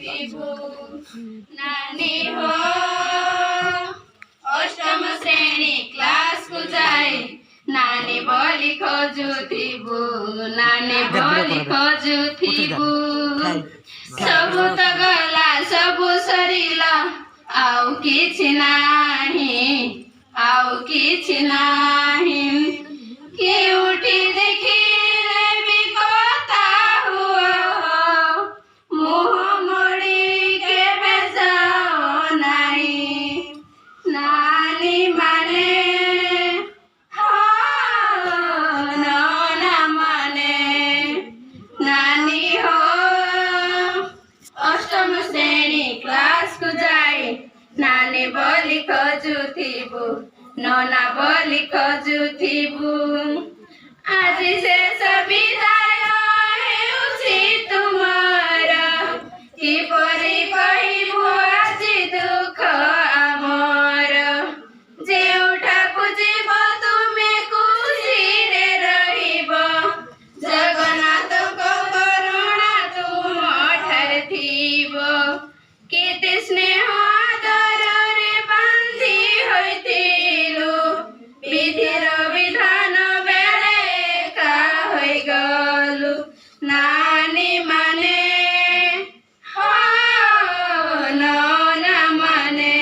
खोजुथिबु नानी हो अष्टम श्रेणी क्लास को जाए नानी बोली खोजुथिबु नानी बोली खोजुथिबु सबु त गला सबु सरिला आउ किछि नाही के उठी देखी भी कोता हुआ मुँह मोड़ी के बेजाओ नहीं नानी माने ना माने नानी हो अष्टम श्रेणी क्लास को जाए नानी बोली खोजुथिबु नना बोली खोजुथिबु आज से विदाय हेउछि तुमार किपरि कहिबु आज दुख आमर जेउठाकु जीव तुमे खुशीरे रहिब जगन्नाथको करुणा तुम ठारे थिब केते स्नेह आदରରେ बांधी होइथिलु विधिर विधान बेले का होइ गलु नानी माने ना माने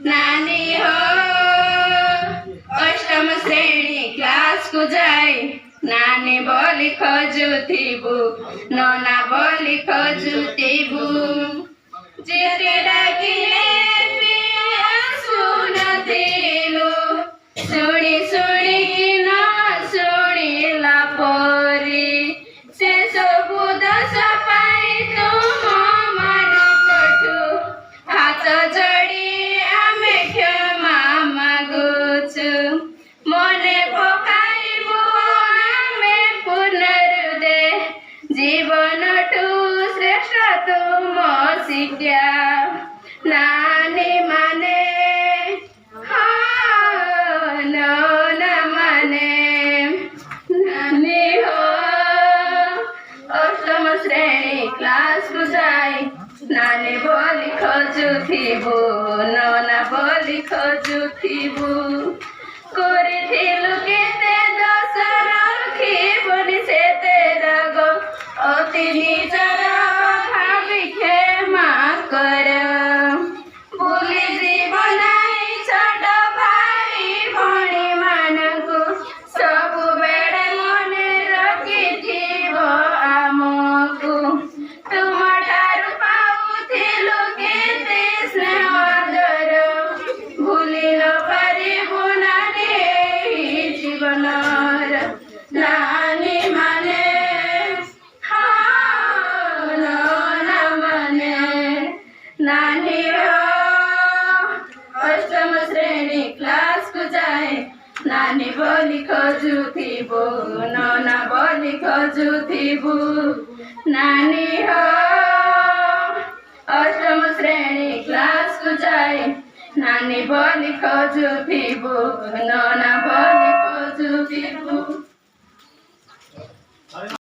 नानी हो अष्टम श्रेणी क्लास को जाए नानी बोली खोजुथिबु नना बोली खोजुथिबु जेते डाकिले सुनथिलु शुणी न शुणिला परी से सबु दश पाई तुम मानिकठु हाथ जोड़ी आमे क्षमा मागुछु मने पकाइबु आमे पुनरुदे जीवनठु श्रेष्ठ तुम शिक्षा नानी माने ना माने नानी हो अष्टम श्रेणी क्लास को जाए नानी बोली खोजुथिबु नना बोली खोजुथिबु करिथिलु केते दोष रखिबुनि सेते राग अति निजर भावी क्षमा कर भूली जीवन छोट भाई भणी मानकु सबु बेड़े मने रखिथिब आमकु तुम ठारु पाउथिलु केते स्नेह आदर भूली न पारिबु नानी एही जीवनर नानी माने ना माने नानी हो अष्टम श्रेणी क्लास को जाए नानी बोली खोजुथिबु नना बोली खोजुथिबु नानी हो अष्टम श्रेणी क्लास को जाए नानी बोली खोजुथिबु नना बोली खोजुथिबु।